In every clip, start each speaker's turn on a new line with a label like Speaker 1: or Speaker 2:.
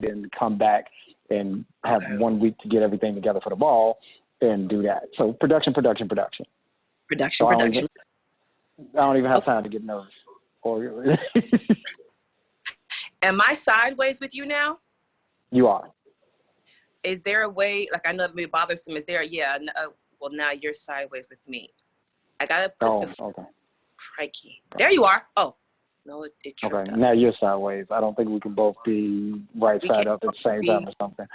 Speaker 1: then come back and have 1 week to get everything together for the ball and do that. So production. So I don't even have time to get nervous. Or
Speaker 2: Am I sideways with you now?
Speaker 1: You are.
Speaker 2: Is there a way, like I know it may bother some, is there, well, now you're sideways with me. I gotta put
Speaker 1: okay.
Speaker 2: Crikey. There you are. Oh, no, it tripped
Speaker 1: Okay,
Speaker 2: up.
Speaker 1: now you're sideways. I don't think we can both be right side up at the same time or something.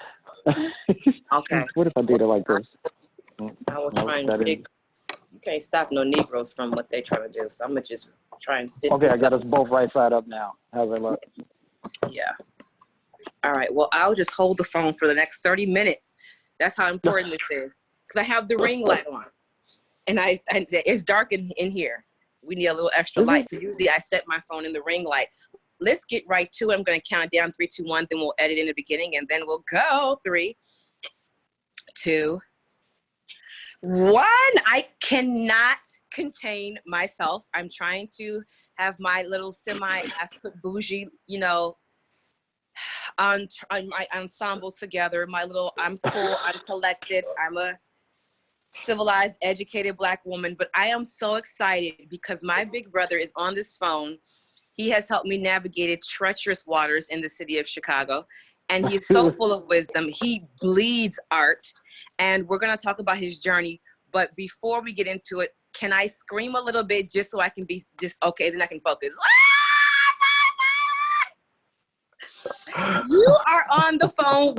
Speaker 2: Okay.
Speaker 1: What if I did it like this?
Speaker 2: I will try and dig. You can't stop no Negroes from what they try to do, so I'm gonna just try and sit.
Speaker 1: Okay, I got us both right side up now. How's that look?
Speaker 2: Yeah. All right, well, I'll just hold the phone for the next 30 minutes. That's how important this is. Because I have the ring light on. And it's dark in here. We need a little extra light. So usually I set my phone in the ring light. Let's get right to it. I'm going to count down 3, 2, 1. Then we'll edit in the beginning. And then we'll go 3, 2, 1. I cannot contain myself. I'm trying to have my little semi-ass-put bougie, on my ensemble together. I'm cool, I'm collected, I'm a civilized, educated Black woman, but I am so excited because my big brother is on this phone. He has helped me navigate treacherous waters in the city of Chicago, and he's so full of wisdom. He bleeds art, and we're gonna talk about his journey. But before we get into it, can I scream a little bit just so I can be okay, then I can focus. You are on the phone,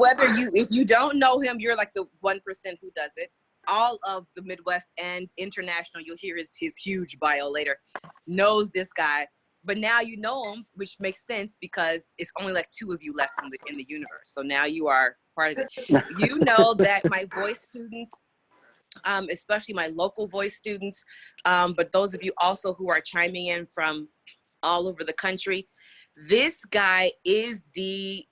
Speaker 2: if you don't know him, you're like the 1% who does it. All of the Midwest and international, you'll hear his huge bio later, knows this guy. But now you know him, which makes sense because it's only like 2 of you left in the universe. So now you are part of it. You know that my voice students, especially my local voice students, but those of you also who are chiming in from all over the country, this guy is the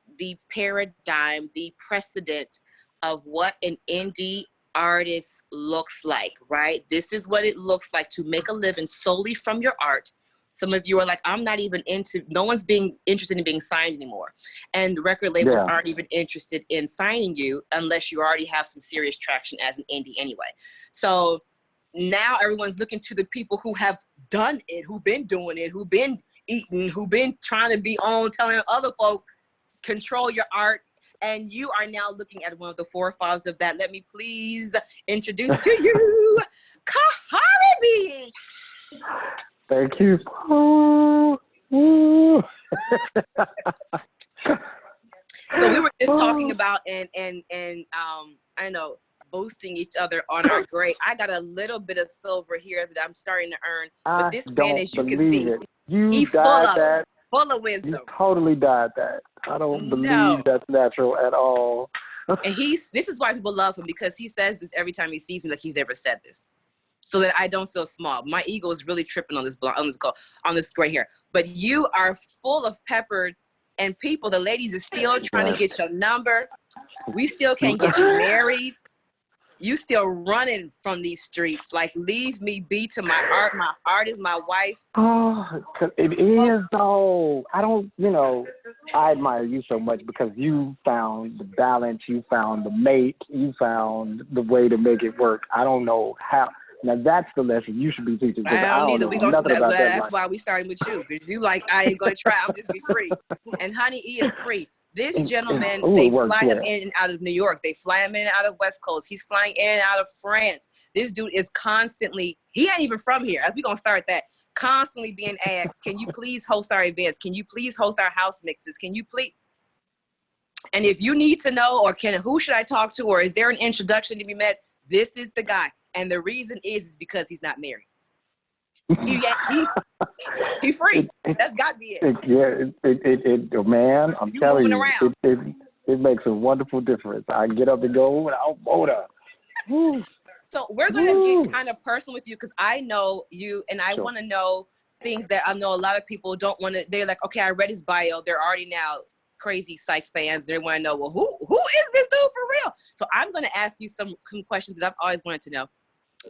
Speaker 2: paradigm, the precedent of what an indie artist looks like, right? This is what it looks like to make a living solely from your art. Some of you are like, no one's being interested in being signed anymore. And record labels aren't even interested in signing you unless you already have some serious traction as an indie anyway. So now everyone's looking to the people who have done it, who've been doing it, who've been eating, who've been trying to be on, telling other folk, control your art. And you are now looking at one of the forefathers of that. Let me please introduce to you, Khari.
Speaker 1: Thank you. Ooh.
Speaker 2: So we were just talking about and I know, boosting each other on our grade. I got a little bit of silver here that I'm starting to earn. But this man, as you can see, he's full of wisdom.
Speaker 1: You totally died that. I don't believe that's natural at all.
Speaker 2: And this is why people love him, because he says this every time he sees me, like he's never said this. So that I don't feel small. My ego is really tripping on this right here. But you are full of peppered, and people, the ladies are still trying to get your number. We still can't get you married. You still running from these streets. Like, leave me be to my art. My art is my wife.
Speaker 1: Oh, it is though. I don't, I admire you so much because you found the balance, you found the mate, you found the way to make it work. I don't know how. Now that's the lesson you should be teaching.
Speaker 2: I don't either. That's why we started with you, because you like, I ain't gonna try. I'm just be free. And Honey E is free. This gentleman, they fly him in and out of New York. They fly him in and out of West Coast. He's flying in and out of France. This dude is constantly, he ain't even from here. We're gonna start that. Constantly being asked, can you please host our events? Can you please host our house mixes? Can you please? And if you need to know, or who should I talk to, or is there an introduction to be met? This is the guy. And the reason is because he's not married. He's free. That's got to be it.
Speaker 1: Man, I'm telling you, it makes a wonderful difference. I get up and go, and I'll vote up.
Speaker 2: So we're going to get kind of personal with you, because I know you, and I want to know things that I know a lot of people don't want to. They're like, okay, I read his bio. They're already now crazy psych fans. They want to know, well, who is this dude for real? So I'm going to ask you some questions that I've always wanted to know.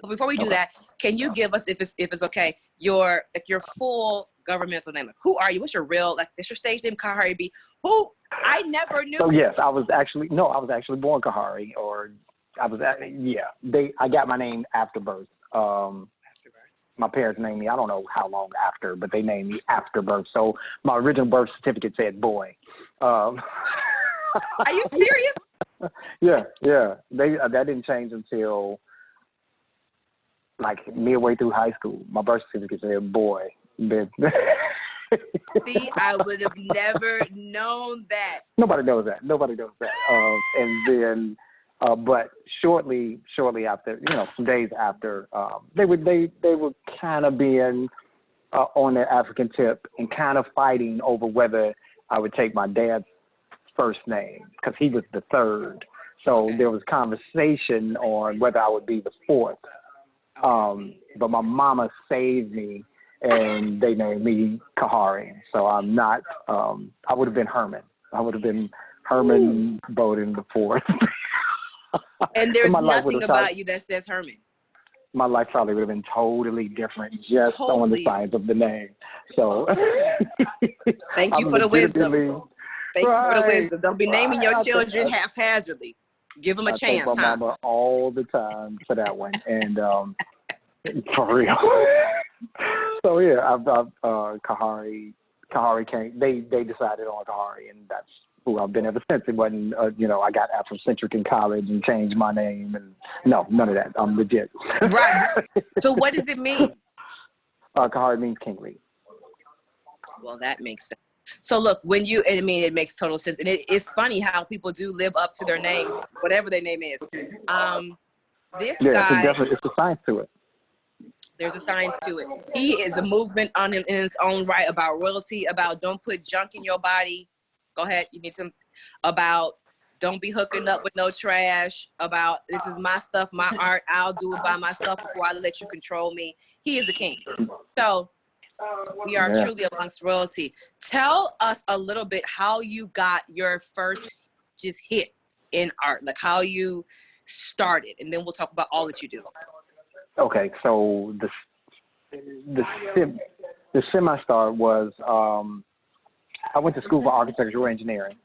Speaker 2: But before we do
Speaker 1: Okay.
Speaker 2: that, can you give us, if it's okay, your full governmental name? Like, who are you? What's your real, like, this your stage name, Khari B? Who? I never knew
Speaker 1: So
Speaker 2: this.
Speaker 1: yes, I was actually born Khari, or I got my name after birth. My parents named me, I don't know how long after, but they named me after birth. So my original birth certificate said boy.
Speaker 2: Are you serious?
Speaker 1: Yeah. That didn't change until like midway through high school. My birth certificate said boy.
Speaker 2: See, I would have never known that.
Speaker 1: Nobody knows that. And then, but shortly after, some days after, they were kind of being on their African tip and kind of fighting over whether I would take my dad's first name because he was the third. So there was conversation on whether I would be the fourth. But my mama saved me, and they named me Khari. So I'm not. I would have been Herman. I would have been Herman Bowden the fourth.
Speaker 2: And there's nothing about you that says Herman.
Speaker 1: My life probably would have been totally different just on the science of the name. So
Speaker 2: thank you for the wisdom. Thank you for the wisdom. Don't be naming your children haphazardly. Give them a chance,
Speaker 1: I thank my mama all the time for that one, and for real. So yeah, I've Khari came. They decided on Khari, and that's who I've been ever since. It wasn't, I got Afrocentric in college and changed my name, and no, none of that. I'm legit.
Speaker 2: Right. So what does it mean?
Speaker 1: Khari means kingly. Well,
Speaker 2: that makes sense. So look, it makes total sense. And it's funny how people do live up to their names, whatever their name is. This guy,
Speaker 1: it's a science to it.
Speaker 2: There's a science to it. He is a movement on him in his own right about royalty, about don't put junk in your body. Go ahead, you need some, about don't be hooking up with no trash, about this is my stuff, my art, I'll do it by myself before I let you control me. He is a king. So we are truly amongst royalty. Tell us a little bit how you got your first just hit in art, like how you started, and then we'll talk about all that you do.
Speaker 1: Okay, so the semi-star was I went to school for architectural engineering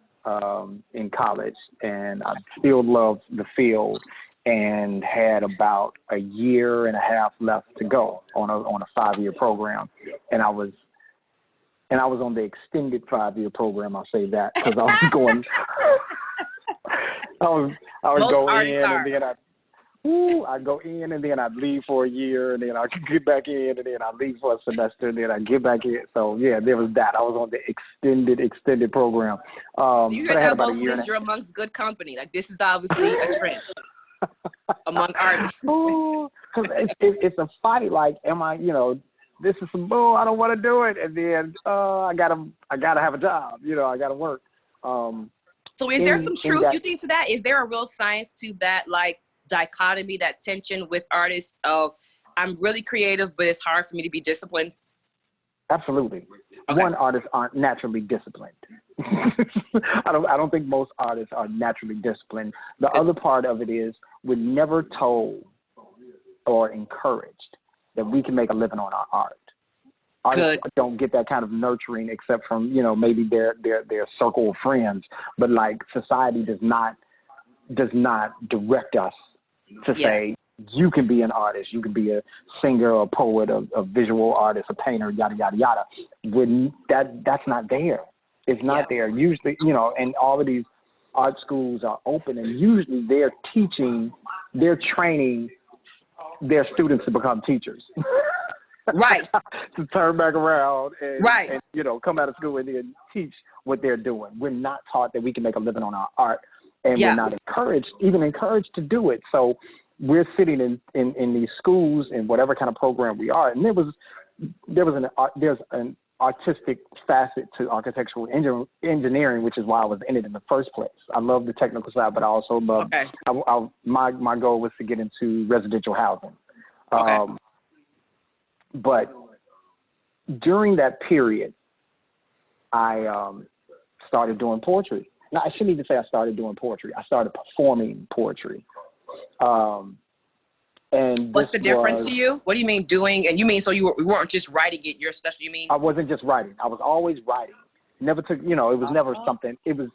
Speaker 1: in college, and I still loved the field and had about a year and a half left to go on a 5-year program, and I was on the extended 5-year program. I'll say that because I was going. I would go in and then I'd go in and then I'd leave for a year and then I'd get back in and then I'd leave for a semester and then I'd get back in. So yeah, there was that. I was on the extended program.
Speaker 2: You hear that, vocalist? You're amongst good company. Like, this is obviously a trend among artists.
Speaker 1: Because it's a fight. Like, am I? This is some bull. I don't want to do it, and then I gotta have a job. I gotta work.
Speaker 2: So is there some truth, you think, to that? Is there a real science to that, like, dichotomy, that tension with artists of, I'm really creative, but it's hard for me to be disciplined?
Speaker 1: Absolutely.
Speaker 2: Okay.
Speaker 1: One, artists aren't naturally disciplined. I don't think most artists are naturally disciplined. The other part of it is we're never told or encouraged that we can make a living on our art. Artists don't get that kind of nurturing except from, maybe their circle of friends. But like, society does not direct us to say, you can be an artist, you can be a singer, a poet, a visual artist, a painter, yada, yada, yada. When that's not there. It's not there. Usually, and all of these art schools are open, and usually they're training their students to become teachers.
Speaker 2: Right.
Speaker 1: To turn back around and come out of school and then teach what they're doing. We're not taught that we can make a living on our art, and we're not encouraged to do it. So we're sitting in these schools in whatever kind of program we are, and there's an artistic facet to architectural engineering, which is why I was in it in the first place. I love the technical side, but I also love. My goal was to get into residential housing. But during that period, I started doing poetry. Now, I shouldn't even say I started doing poetry. I started performing poetry. And
Speaker 2: What's
Speaker 1: this
Speaker 2: the difference
Speaker 1: was,
Speaker 2: to you? What do you mean doing? And you mean so you weren't just writing it, you're special, you mean?
Speaker 1: I wasn't just writing. I was always writing. Never took, it was never something. It was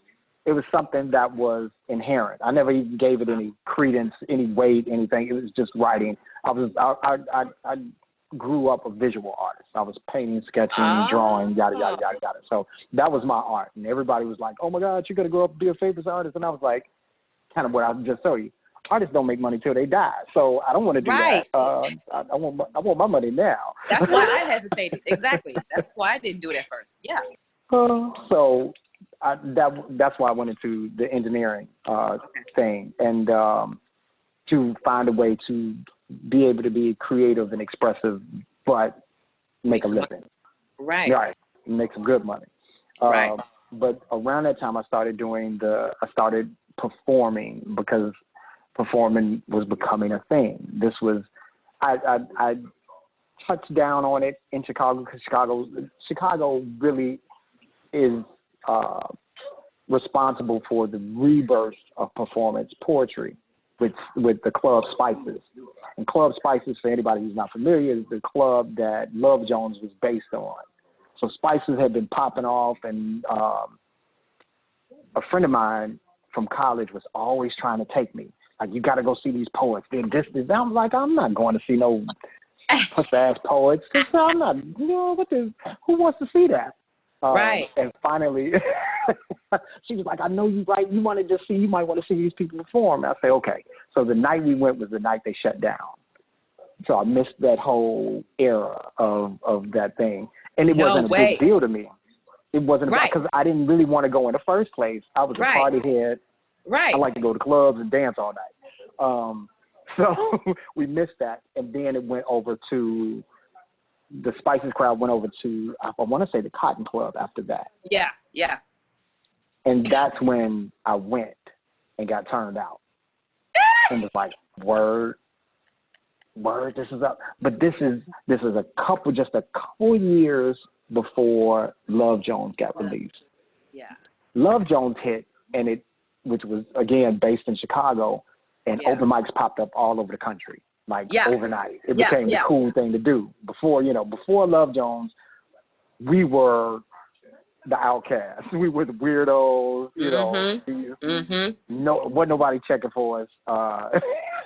Speaker 1: something that was inherent. I never even gave it any credence, any weight, anything. It was just writing. I grew up a visual artist. I was painting, sketching, drawing, yada, yada, yada, yada. So that was my art. And everybody was like, oh my God, you're going to grow up and be a famous artist. And I was like, kind of what I just told you. Artists don't make money till they die. So I don't want to do that. I want my money now.
Speaker 2: That's why I hesitated. Exactly. That's why I didn't do it at first. Yeah.
Speaker 1: So that's why I went into the engineering thing, and to find a way to be able to be creative and expressive, but make a living.
Speaker 2: Right.
Speaker 1: Right. Make some good money.
Speaker 2: Right.
Speaker 1: But around that time, I started performing because performing was becoming a thing. This was, I touched down on it in Chicago because Chicago really is responsible for the rebirth of performance poetry with the Club Spices. And Club Spices, for anybody who's not familiar, is the club that Love Jones was based on. So Spices had been popping off, and a friend of mine from college was always trying to take me. Like, you got to go see these poets. Then this. I'm like, I'm not going to see no puss-ass poets. I'm not, who wants to see that?
Speaker 2: Right.
Speaker 1: And finally, she was like, I know you right. You might want to see these people perform. I say, okay. So the night we went was the night they shut down. So I missed that whole era of that thing. And it wasn't a big deal to me. It wasn't about, because I didn't really want to go in the first place. I was a party head.
Speaker 2: Right.
Speaker 1: I like to go to clubs and dance all night. So we missed that. And then it went over to, the Spices crowd went over to, I want to say the Cotton Club after that.
Speaker 2: Yeah, yeah.
Speaker 1: And that's when I went and got turned out. And was like, word, this is up. But this is just a couple years before Love Jones got released.
Speaker 2: Yeah.
Speaker 1: Love Jones hit, which was, again, based in Chicago, and open mics popped up all over the country, overnight. It became the cool thing to do. Before Love Jones, we were the outcasts. We were the weirdos, wasn't nobody checking for us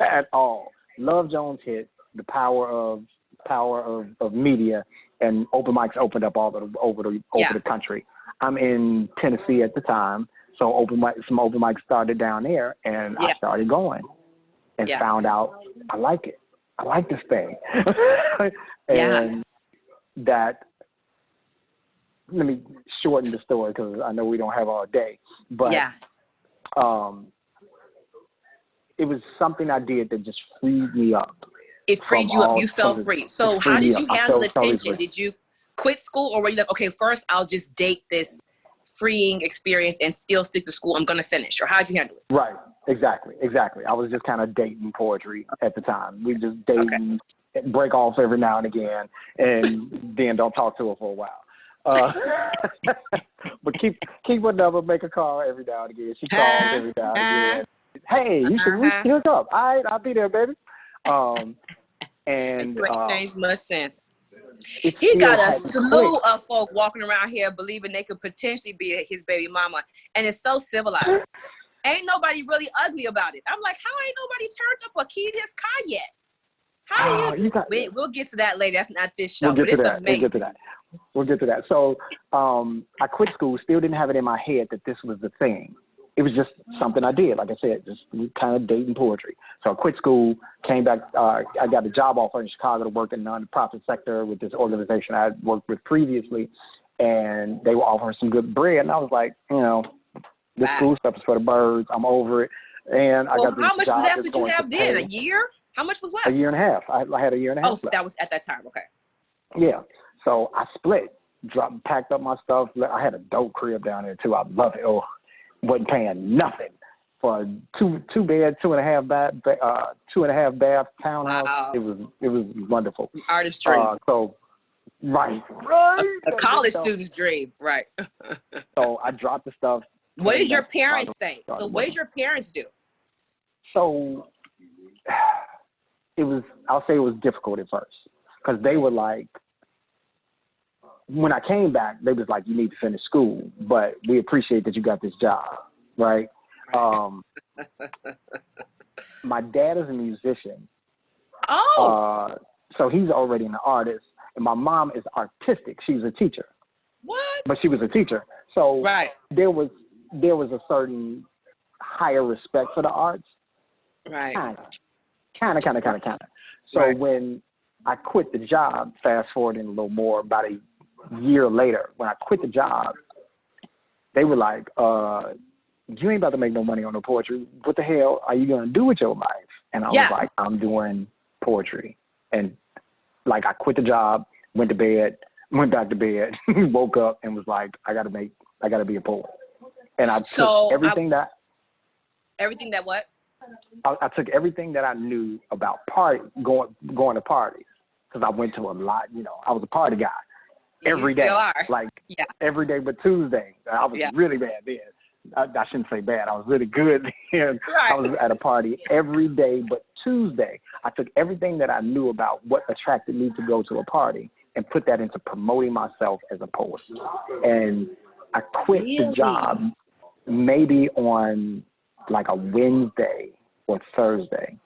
Speaker 1: at all. Love Jones hit, the power of media, and open mics opened up all over the country. I'm in Tennessee at the time. So some open mics started down there, and I started going and found out I like it. I like this thing. And that, let me shorten the story because I know we don't have all day. But it was something I did that just freed me up.
Speaker 2: It freed you up. You felt free. So how did you handle the tension? Did you quit school, or were you like, okay, first I'll just date this freeing experience and still stick to school? I'm going to finish. Or how'd you handle it?
Speaker 1: Right. Exactly. I was just kind of dating poetry at the time. We just dating, break off every now and again, and then don't talk to her for a while. But keep her number, make a call every now and again. She calls every now and again. Hey, you should hook up. All right, I'll be there, baby. And
Speaker 2: makes much sense. He got a slew of folk walking around here believing they could potentially be his baby mama, and it's so civilized. Ain't nobody really ugly about it. I'm like, how ain't nobody turned up a key to his car yet? How do you? We'll get to that later. That's not this show, but it's amazing.
Speaker 1: We'll get to that. So I quit school. Still didn't have it in my head that this was the thing. It was just something I did. Like I said, just kind of dating poetry. So I quit school, came back. I got a job offer in Chicago to work in the nonprofit sector with this organization I had worked with previously, and they were offering some good bread. And I was like, this school stuff is for the birds. I'm over it. And I got this
Speaker 2: how much
Speaker 1: job
Speaker 2: left did you have then? A year? How much was left?
Speaker 1: A year and a half. I had a year and a half.
Speaker 2: Oh, so that was at that time. Okay.
Speaker 1: Yeah. So I split, packed up my stuff. I had a dope crib down there too. I love it. Oh, wasn't paying nothing for a two bed, 2.5 bath townhouse. Wow. It was wonderful.
Speaker 2: Artist dream.
Speaker 1: Right.
Speaker 2: A college student's dream, right?
Speaker 1: So I dropped the stuff.
Speaker 2: What did your parents say? So what did your parents do?
Speaker 1: So I'll say it was difficult at first because they were like, when I came back, they was like, you need to finish school, but we appreciate that you got this job, right? My dad is a musician.
Speaker 2: Oh.
Speaker 1: So he's already an artist, and my mom is artistic. She's a teacher.
Speaker 2: What?
Speaker 1: But she was a teacher. So
Speaker 2: right.
Speaker 1: there was a certain higher respect for the arts.
Speaker 2: Right.
Speaker 1: Kind of. So
Speaker 2: right.
Speaker 1: when I quit the job, fast forwarding a little more, about a year later, when I quit the job, they were like, you ain't about to make no money on no poetry. What the hell are you going to do with your life? And I was like, I'm doing poetry. And like, I quit the job, went back to bed, woke up and was like, I got to be a poet. And I took everything that
Speaker 2: what?
Speaker 1: I took everything that I knew about going to parties, because I went to a lot, I was a party guy every day.
Speaker 2: Still are.
Speaker 1: Like every day but Tuesday. I was really bad then. I shouldn't say bad. I was really good then. Right. I was at a party every day but Tuesday. I took everything that I knew about what attracted me to go to a party and put that into promoting myself as a poet. And I quit the job maybe on like a Wednesday or Thursday.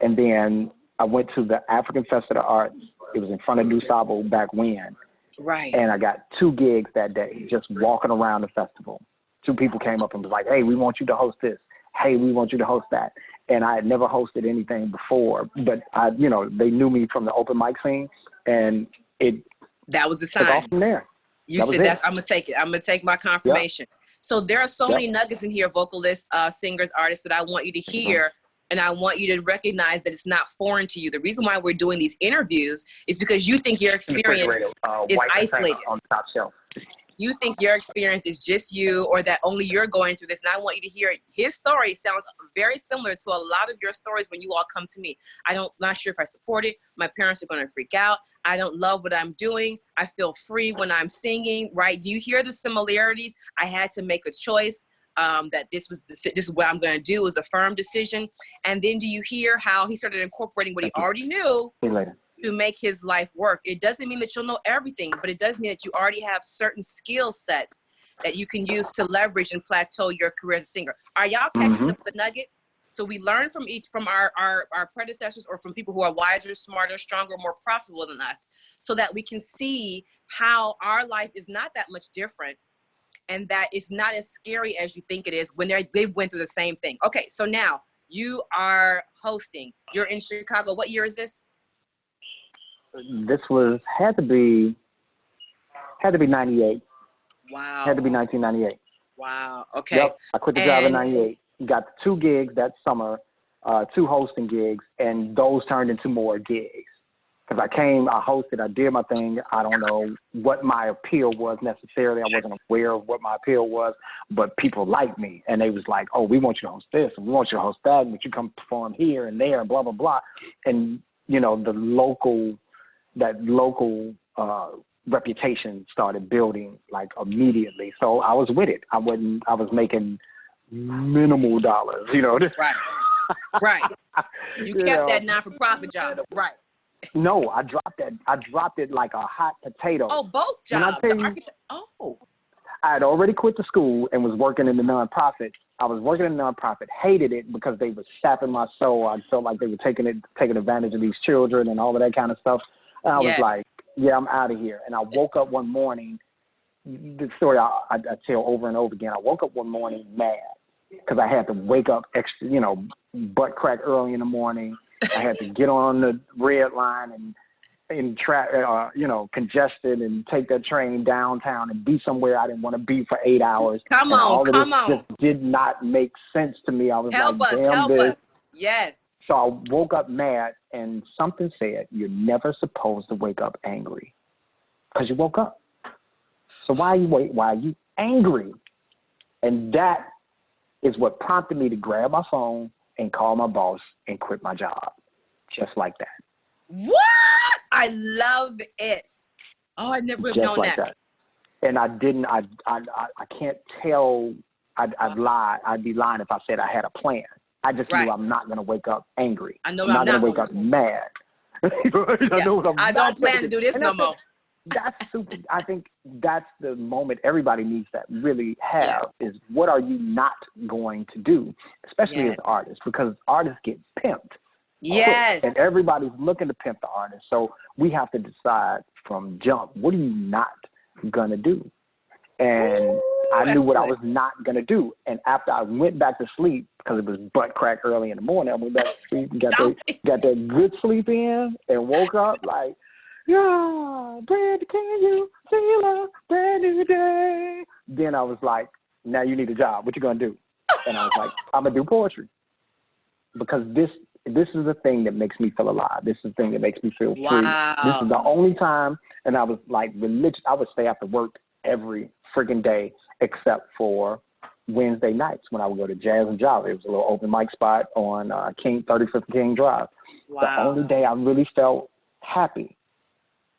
Speaker 1: And then I went to the African Fest of the Arts. It was in front of DuSable back when.
Speaker 2: Right.
Speaker 1: And I got 2 gigs that day, just walking around the festival. 2 people came up and was like, hey, we want you to host this. Hey, we want you to host that. And I had never hosted anything before, but they knew me from the open mic scene, and
Speaker 2: that was the sign.
Speaker 1: Took off from there.
Speaker 2: You said that I'm gonna take it. I'm gonna take my confirmation. Yep. So there are so many nuggets in here, vocalists, singers, artists, that I want you to hear. And I want you to recognize that it's not foreign to you. The reason why we're doing these interviews is because you think your experience is isolated.
Speaker 1: On the top shelf.
Speaker 2: You think your experience is just you, or that only you're going through this. And I want you to hear his story. Sounds very similar to a lot of your stories when you all come to me. Not sure if I support it. My parents are going to freak out. I don't love what I'm doing. I feel free when I'm singing, right? Do you hear the similarities? I had to make a choice. That this is what I'm going to do, is a firm decision. And then do you hear how he started incorporating what he already knew to make his life work? It doesn't mean that you'll know everything, but it does mean that you already have certain skill sets that you can use to leverage and plateau your career as a singer. Are y'all catching the nuggets? So we learn from our predecessors, or from people who are wiser, smarter, stronger, more profitable than us, so that we can see how our life is not that much different, and that it's not as scary as you think it is when they went through the same thing. Okay, so now you are hosting. You're in Chicago. What year is this?
Speaker 1: This had to be 98.
Speaker 2: Wow.
Speaker 1: Had to be 1998.
Speaker 2: Wow. Okay.
Speaker 1: Yep. I quit the job in 98. Got 2 gigs that summer, 2 hosting gigs, and those turned into more gigs. Because I hosted, I did my thing. I don't know what my appeal was necessarily. I wasn't aware of what my appeal was, but people liked me. And they was like, oh, we want you to host this, and we want you to host that, and would you come perform here and there, and blah, blah, blah. And, that local reputation started building like immediately. So I was with it. I was making minimal dollars,
Speaker 2: Right. Right. You kept that not-for-profit job. Right.
Speaker 1: No, I dropped that. I dropped it like a hot potato.
Speaker 2: Oh, both jobs.
Speaker 1: I had already quit the school and was working in the nonprofit. I was working in the nonprofit, hated it because they were sapping my soul. I felt like they were taking advantage of these children and all of that kind of stuff. And I was like, yeah, I'm out of here. And I woke up one morning. The story I tell over and over again. I woke up one morning mad because I had to wake up extra, butt crack early in the morning. I had to get on the red line and congested, and take that train downtown and be somewhere I didn't want to be for 8 hours.
Speaker 2: Come on.
Speaker 1: Just did not make sense to me. I was
Speaker 2: help
Speaker 1: damn
Speaker 2: us.
Speaker 1: this.
Speaker 2: Yes.
Speaker 1: So I woke up mad, and something said, you're never supposed to wake up angry because you woke up. So why are you angry? And that is what prompted me to grab my phone and call my boss and quit my job, just like that.
Speaker 2: What? I love it. Oh, I never have known that.
Speaker 1: And I didn't. I can't tell. I'd lie. I'd be lying if I said I had a plan. I just
Speaker 2: Right.
Speaker 1: knew I'm not going to wake up angry.
Speaker 2: I know
Speaker 1: I'm not going
Speaker 2: I'm
Speaker 1: to
Speaker 2: not
Speaker 1: wake up
Speaker 2: going to.
Speaker 1: mad. I know what I'm
Speaker 2: I
Speaker 1: not
Speaker 2: don't plan
Speaker 1: gonna
Speaker 2: to do this
Speaker 1: And
Speaker 2: no
Speaker 1: that's
Speaker 2: more.
Speaker 1: That's super. I think that's the moment everybody needs to really
Speaker 2: Yeah.
Speaker 1: have is what are you not going to do, especially
Speaker 2: Yes.
Speaker 1: as artists, because artists get pimped.
Speaker 2: Yes.
Speaker 1: Quick, and everybody's looking to pimp the artist. So we have to decide from jump, what are you not going to do? And
Speaker 2: Ooh,
Speaker 1: I knew
Speaker 2: that's
Speaker 1: what I
Speaker 2: good.
Speaker 1: was not going to do. And after I went back to sleep, because it was butt crack early in the morning, I went back to sleep and got that good sleep in and woke up like, yeah, Brandy, can you feel a brand new day? Then I was like, now you need a job. What you going to do? And I was like, I'm going to do poetry. Because this is the thing that makes me feel alive. This is the thing that makes me feel free. This is the only time, and I was like religious. I would stay after work every freaking day except for Wednesday nights when I would go to Jazz and Jolly. It was a little open mic spot on 35th King Drive.
Speaker 2: Wow.
Speaker 1: The only day I really felt happy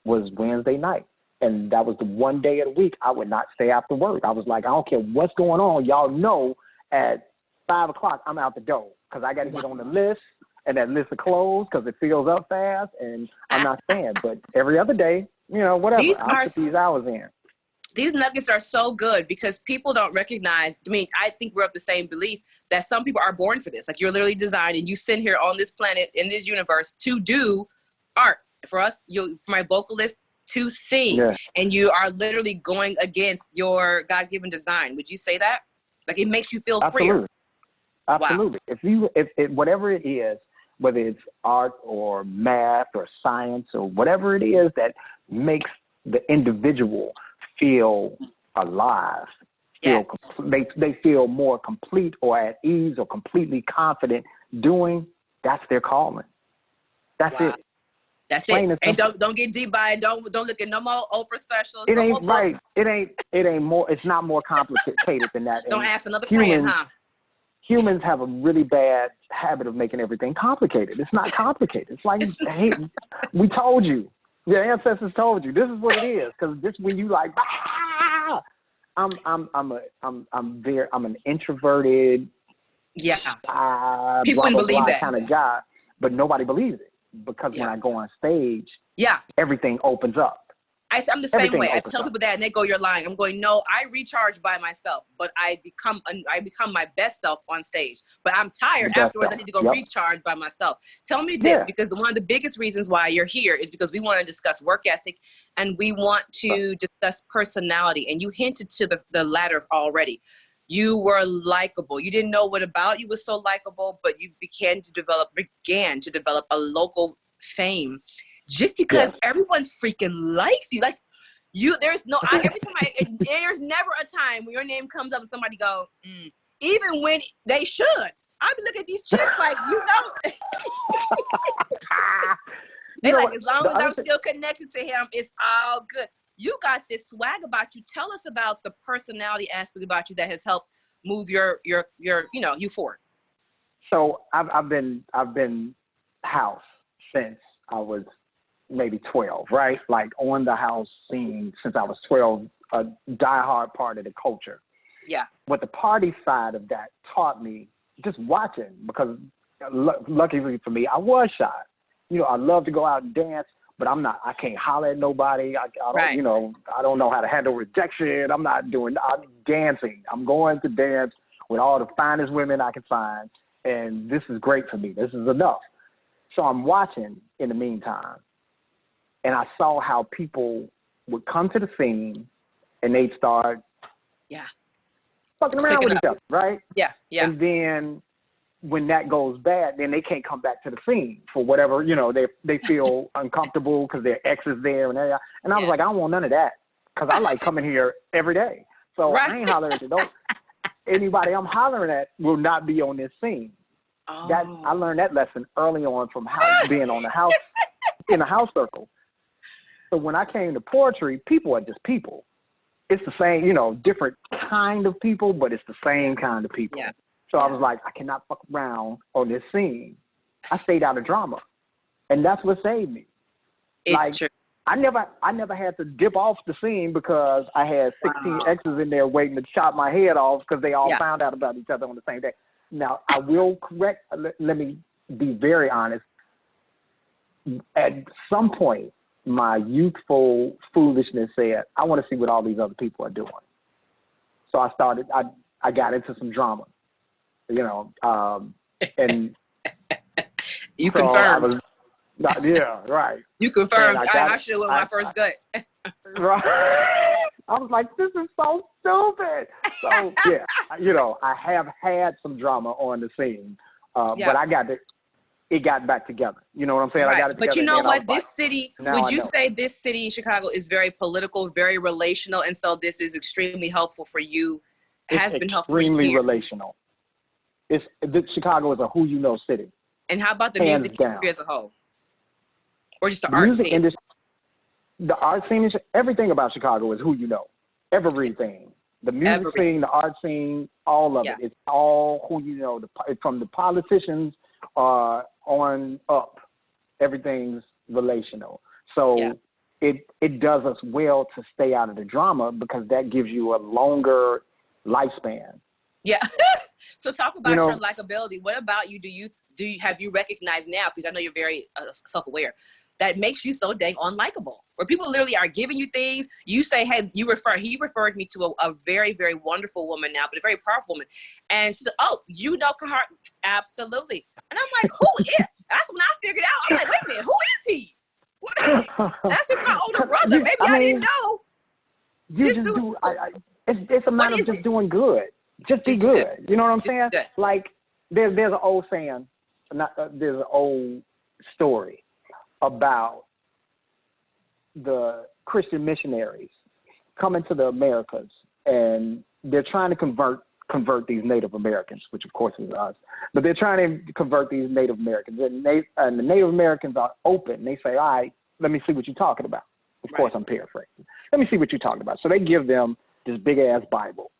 Speaker 1: was Wednesday night. And that was the one day of the week I would not stay after work. I was like, I don't care what's going on. Y'all know at 5 o'clock I'm out the door because I got to get on the list, and that list of clothes because it fills up fast, and I'm not staying. But every other day, whatever. I'll put these hours in.
Speaker 2: These nuggets are so good because people don't recognize. I mean, I think we're of the same belief that some people are born for this. Like you're literally designed and you sit here on this planet, in this universe, to do art. For us, for my vocalist, to sing. Yeah. And you are literally going against your God-given design. Would you say that? Like it makes you feel freer.
Speaker 1: Absolutely. Wow. If whatever it is, whether it's art or math or science or whatever it is that makes the individual feel alive, they feel more complete or at ease or completely confident doing, that's their calling. That's it.
Speaker 2: That's it. And don't get deep by it. Don't look at no more Oprah specials.
Speaker 1: It
Speaker 2: no
Speaker 1: ain't
Speaker 2: more books.
Speaker 1: right. It ain't more. It's not more complicated than that.
Speaker 2: Don't ask another friend, huh?
Speaker 1: Humans have a really bad habit of making everything complicated. It's not complicated. It's like, hey, we told you. Your ancestors told you. This is what it is. Because this when you like, I'm an introverted,
Speaker 2: people wouldn't believe that
Speaker 1: kind of guy, but nobody believes it. Because when I go on stage, everything opens up.
Speaker 2: I'm the same way. I tell people that and they go, you're lying. I'm going, no, I recharge by myself, but I become my best self on stage. But I'm tired afterwards. I need to go recharge by myself. Tell me this, because one of the biggest reasons why you're here is because we want to discuss work ethic and we want to discuss personality. And you hinted to the latter already. You were likable. You didn't know what about you was so likable, but you began to develop a local fame just because everyone freaking likes you. Like there's never a time when your name comes up and somebody go, even when they should. I be looking at these chicks like, they like, as long as I'm still connected to him, it's all good. You got this swag about you. Tell us about the personality aspect about you that has helped move you forward.
Speaker 1: So I've been house since I was maybe 12, right? Like on the house scene since I was 12, a diehard part of the culture.
Speaker 2: Yeah.
Speaker 1: What the party side of that taught me, just watching, because luckily for me, I was shy. I love to go out and dance, but I can't holler at nobody. I don't, I don't know how to handle rejection. I'm dancing. I'm going to dance with all the finest women I can find. And this is great for me. This is enough. So I'm watching in the meantime. And I saw how people would come to the scene and they'd start fucking around with each other, right?
Speaker 2: Yeah, yeah.
Speaker 1: And then when that goes bad, then they can't come back to the scene for whatever, they feel uncomfortable because their ex is there. And I was like, I don't want none of that because I like coming here every day. So I ain't hollering at anybody I'm hollering at will not be on this scene. Oh. I learned that lesson early on from being on the house, in the house circle. So when I came to poetry, people are just people. It's the same, different kind of people, but it's the same kind of people.
Speaker 2: Yeah.
Speaker 1: So I was like, I cannot fuck around on this scene. I stayed out of drama. And that's what saved me.
Speaker 2: It's true.
Speaker 1: I never had to dip off the scene because I had 16 exes in there waiting to chop my head off because they all found out about each other on the same day. Now, I will correct, let me be very honest. At some point, my youthful foolishness said, I want to see what all these other people are doing. So I got into some drama, and
Speaker 2: you
Speaker 1: so
Speaker 2: confirmed.
Speaker 1: Yeah, right.
Speaker 2: You confirmed. I should have went my first gut.
Speaker 1: Right. I was like, this is so stupid. So yeah, I have had some drama on the scene, but it got back together. You know what I'm saying?
Speaker 2: Right.
Speaker 1: I got it together.
Speaker 2: But you know what?
Speaker 1: This
Speaker 2: city, would you say this city, Chicago, is very political, very relational, and so this is extremely helpful for you? Has been helpful for you.
Speaker 1: Extremely relational. Chicago is a who you know city.
Speaker 2: And how about the
Speaker 1: Hands
Speaker 2: music
Speaker 1: down.
Speaker 2: industry as a whole, or just the
Speaker 1: The
Speaker 2: art
Speaker 1: music
Speaker 2: scene?
Speaker 1: industry, the art scene, everything about Chicago is who you know. Everything. The music scene, the art scene, all of it. It's all who you know. From the politicians on up, everything's relational. So it does us well to stay out of the drama because that gives you a longer lifespan.
Speaker 2: Yeah. So talk about your likability. What about you? Have you recognized now, because I know you're very self-aware, that makes you so dang unlikable, where people literally are giving you things, you say, hey, he referred me to a very, very wonderful woman now, but a very powerful woman. And she said, oh, you know Khari? Absolutely. And I'm like, who is? That's when I figured out. I'm like, wait a minute, who is he? That's just my older brother. Maybe I didn't know.
Speaker 1: It's a matter of just doing good. Just be good. You know what I'm saying?
Speaker 2: Good.
Speaker 1: Like, there's an old saying, there's an old story about the Christian missionaries coming to the Americas, and they're trying to convert these Native Americans, which of course is us, but they're trying to convert these Native Americans, and the Native Americans are open. They say, all right, let me see what you're talking about. Of course, I'm paraphrasing. Let me see what you're talking about. So they give them this big ass Bible.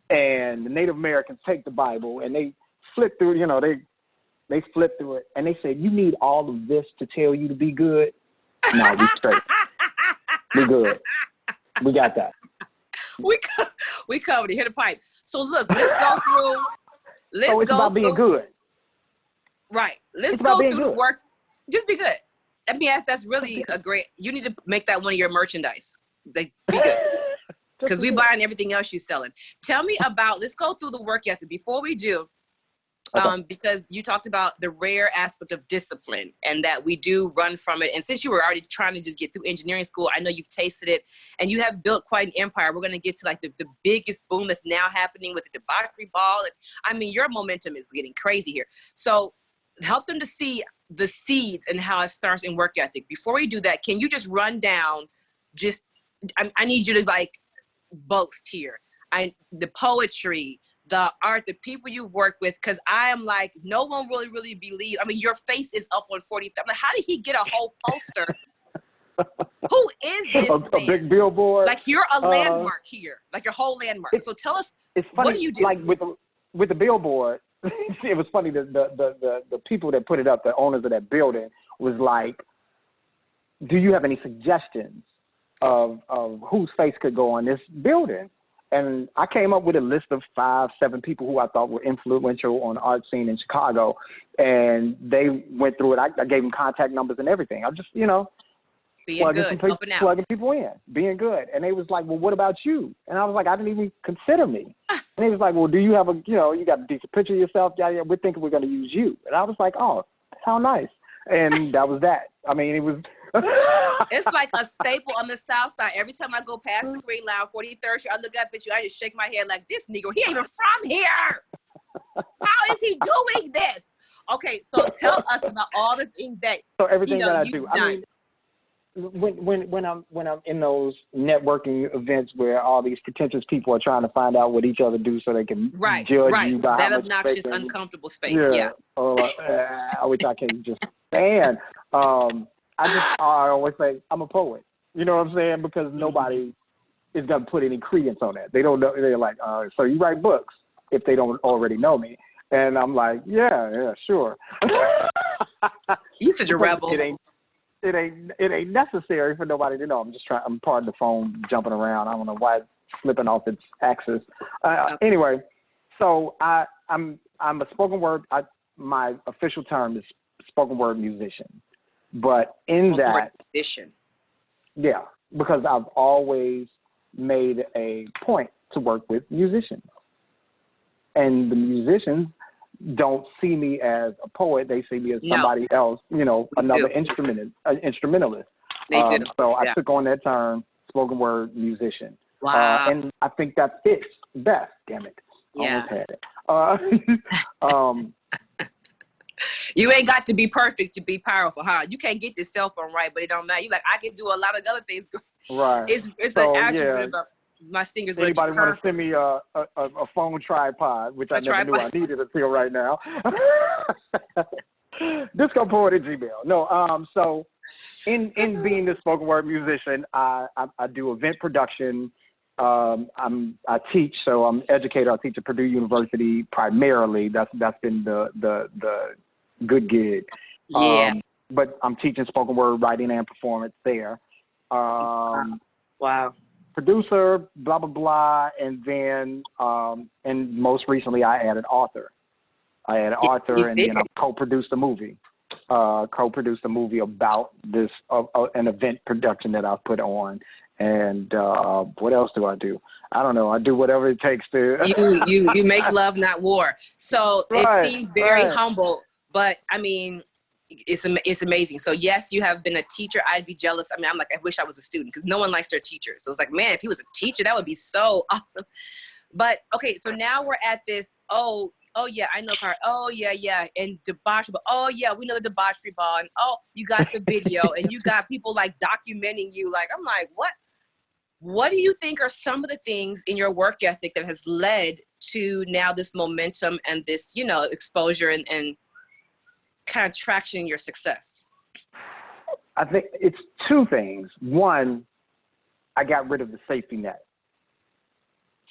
Speaker 1: And the Native Americans take the Bible and they flip through, they flip through it, and they say, you need all of this to tell you to be good? No, we straight. We good. We got that.
Speaker 2: We covered it. Hit a pipe. So look, let's go through.
Speaker 1: So it's about being good.
Speaker 2: Right. Let's go through the work. Just be good. I mean, that's really a great, you need to make that one of your merchandise. Like, be good. Because we buying everything else you're selling. Tell me about, let's go through the work ethic. Before we do, because you talked about the rare aspect of discipline and that we do run from it. And since you were already trying to just get through engineering school, I know you've tasted it and you have built quite an empire. We're going to get to like the biggest boom that's now happening with the debauchery ball. And I mean, your momentum is getting crazy here. So help them to see the seeds and how it starts in work ethic. Before we do that, can you just run down I need you to like boast here. The poetry, the art, the people you've worked with, because I am like, no one really believes. I mean, your face is up on 40. I'm like, how did he get a whole poster? Who is this man?
Speaker 1: A big billboard.
Speaker 2: Like, you're a landmark here, like your whole landmark. So tell us,
Speaker 1: it's funny,
Speaker 2: what do you do?
Speaker 1: Like with the billboard, it was funny, the people that put it up, the owners of that building, was like, do you have any suggestions of whose face could go on this building? And I came up with a list of 5-7 people who I thought were influential on the art scene in Chicago. And they went through it. I gave them contact numbers and everything. I'm just, plugging people in, being good. And they was like, well, what about you? And I was like, I didn't even consider me. And they was like, well, do you have you got a decent picture of yourself? Yeah, we're thinking we're going to use you. And I was like, oh, how nice. And that was that. I mean, it was...
Speaker 2: It's like a staple on the South Side. Every time I go past the Green Line, 43rd Street, I look up at you, I just shake my head like, this Negro, he ain't even from here. How is he doing this? Okay, so tell us about all the things that
Speaker 1: everything that I do. I mean, when I'm in those networking events where all these pretentious people are trying to find out what each other do so they can judge you by
Speaker 2: that
Speaker 1: how
Speaker 2: obnoxious,
Speaker 1: much
Speaker 2: uncomfortable space. Yeah.
Speaker 1: Which I can just stand. I always say I'm a poet. You know what I'm saying? Because nobody is gonna put any credence on that. They don't know. They're like, so you write books if they don't already know me. And I'm like, yeah, sure.
Speaker 2: You said you're rebel.
Speaker 1: It ain't necessary for nobody to know. I'm part of the phone jumping around. I don't know why it's slipping off its axis. Anyway, So I'm a spoken word. My official term is spoken word musician, but in that,
Speaker 2: musician.
Speaker 1: Yeah, because I've always made a point to work with musicians, and the musicians don't see me as a poet. They see me as somebody else, another instrumentalist.
Speaker 2: They do.
Speaker 1: So I took on that term, spoken word musician.
Speaker 2: Wow.
Speaker 1: And I think that fits best, damn it.
Speaker 2: Yeah.
Speaker 1: Almost had it.
Speaker 2: You ain't got to be perfect to be powerful, huh? You can't get this cell phone right, but it don't matter. You like, I can do a lot of other things.
Speaker 1: Right.
Speaker 2: It's an attribute about my singers.
Speaker 1: Anybody want to send me a phone tripod, which I never knew I needed until right now. Discopoet@gmail. No, so in being the spoken word musician, I do event production. I teach, so I'm an educator. I teach at Purdue University primarily. That's been the good gig.
Speaker 2: Yeah.
Speaker 1: But I'm teaching spoken word writing and performance there.
Speaker 2: Wow.
Speaker 1: Producer, blah blah blah, and then and most recently I added author. And then I co-produced a movie. Co-produced a movie about this an event production that I've put on. And what else do I do? I don't know. I do whatever it takes to.
Speaker 2: you make love, not war. So it seems very humble, but I mean, it's amazing. So yes, you have been a teacher. I'd be jealous. I mean, I'm like, I wish I was a student because no one likes their teachers. So it's like, man, if he was a teacher, that would be so awesome. But okay, so now we're at this. Oh yeah, I know Khari. Oh yeah, and debauchery. Oh yeah, we know the debauchery ball. And oh, you got the video, and you got people like documenting you. Like, I'm like, what? What do you think are some of the things in your work ethic that has led to now this momentum and this, exposure and kind of traction in your success?
Speaker 1: I think it's two things. One, I got rid of the safety net.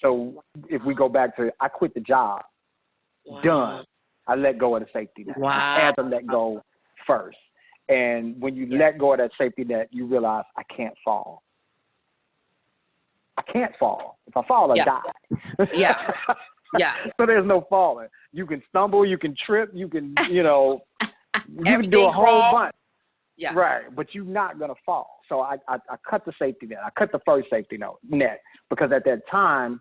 Speaker 1: So if we go back to, I quit the job.
Speaker 2: Wow.
Speaker 1: Done. I let go of the safety net.
Speaker 2: Wow.
Speaker 1: I had to let go first. And when you let go of that safety net, you realize I can't fall. I can't fall. If I fall, I die.
Speaker 2: Yeah.
Speaker 1: So there's no falling. You can stumble, you can trip, you can, you can do a whole bunch.
Speaker 2: Yeah.
Speaker 1: Right. But you're not going to fall. So I cut the safety net. I cut the first safety net because at that time,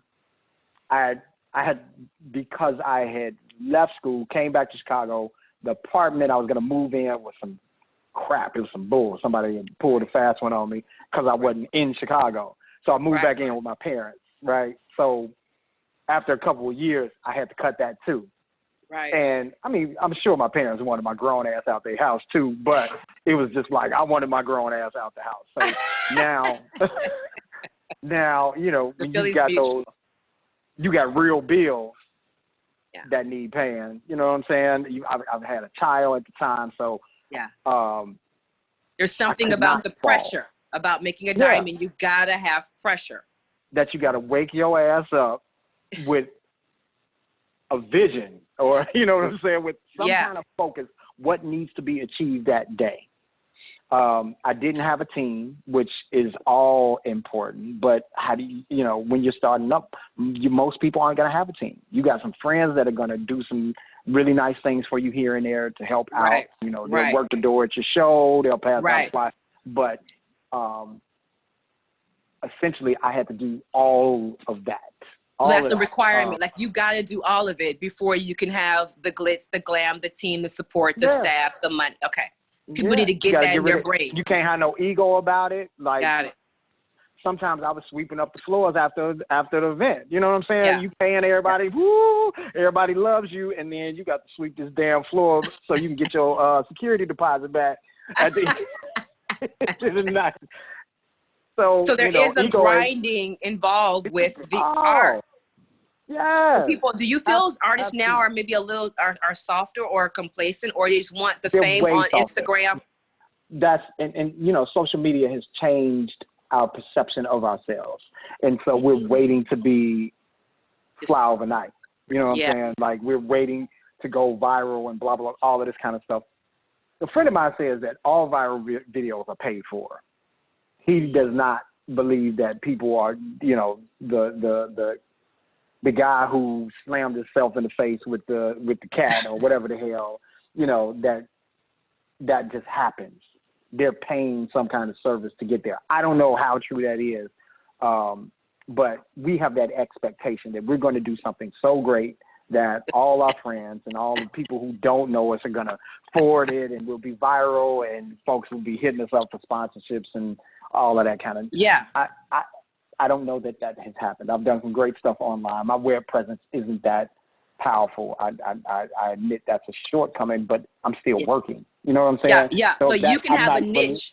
Speaker 1: because I had left school, came back to Chicago, the apartment I was going to move in was some crap. It was some bull. Somebody had pulled a fast one on me because I wasn't in Chicago. So I moved back in with my parents, right? So after a couple of years, I had to cut that too.
Speaker 2: Right.
Speaker 1: And I mean, I'm sure my parents wanted my grown ass out their house too, but it was just like I wanted my grown ass out the house. So now, when you got those, you got real bills that need paying. You know what I'm saying? I've had a child at the time, so
Speaker 2: there's something about the pressure. About making a diamond, you gotta have pressure.
Speaker 1: That you gotta wake your ass up with a vision, or you know what I'm saying, with some kind of focus. What needs to be achieved that day? I didn't have a team, which is all important. But how do you, when you're starting up, most people aren't gonna have a team. You got some friends that are gonna do some really nice things for you here and there to help out. They'll work the door at your show. They'll pass out fly, but essentially I had to do all of that.
Speaker 2: So that's a requirement. Like you got to do all of it before you can have the glitz, the glam, the team, the support, the staff, the money. Okay. People need to get that in their brain.
Speaker 1: You can't have no ego about it. Like,
Speaker 2: got it.
Speaker 1: Sometimes I was sweeping up the floors after the event. You know what I'm saying?
Speaker 2: Yeah.
Speaker 1: You paying everybody, everybody loves you, and then you got to sweep this damn floor so you can get your security deposit back at the night. So
Speaker 2: there is a grinding involved with the art.
Speaker 1: Yeah.
Speaker 2: So people, do you feel artists now are maybe a little are softer or complacent, or you just want the fame on Instagram?
Speaker 1: That's and social media has changed our perception of ourselves, and so we're waiting to be fly overnight. You know what I'm saying? Like we're waiting to go viral and blah blah, all of this kind of stuff. A friend of mine says that all viral videos are paid for. He does not believe that people are, the the guy who slammed himself in the face with the cat or whatever the hell, you know, that just happens. They're paying some kind of service to get there. I don't know how true that is, but we have that expectation that we're going to do something so great that all our friends and all the people who don't know us are going to forward it, and we'll be viral, and folks will be hitting us up for sponsorships and all of that kind of.
Speaker 2: Yeah.
Speaker 1: I don't know that has happened. I've done some great stuff online. My web presence isn't that powerful. I admit that's a shortcoming, but I'm still working. You know what I'm saying?
Speaker 2: Yeah. So you can have a niche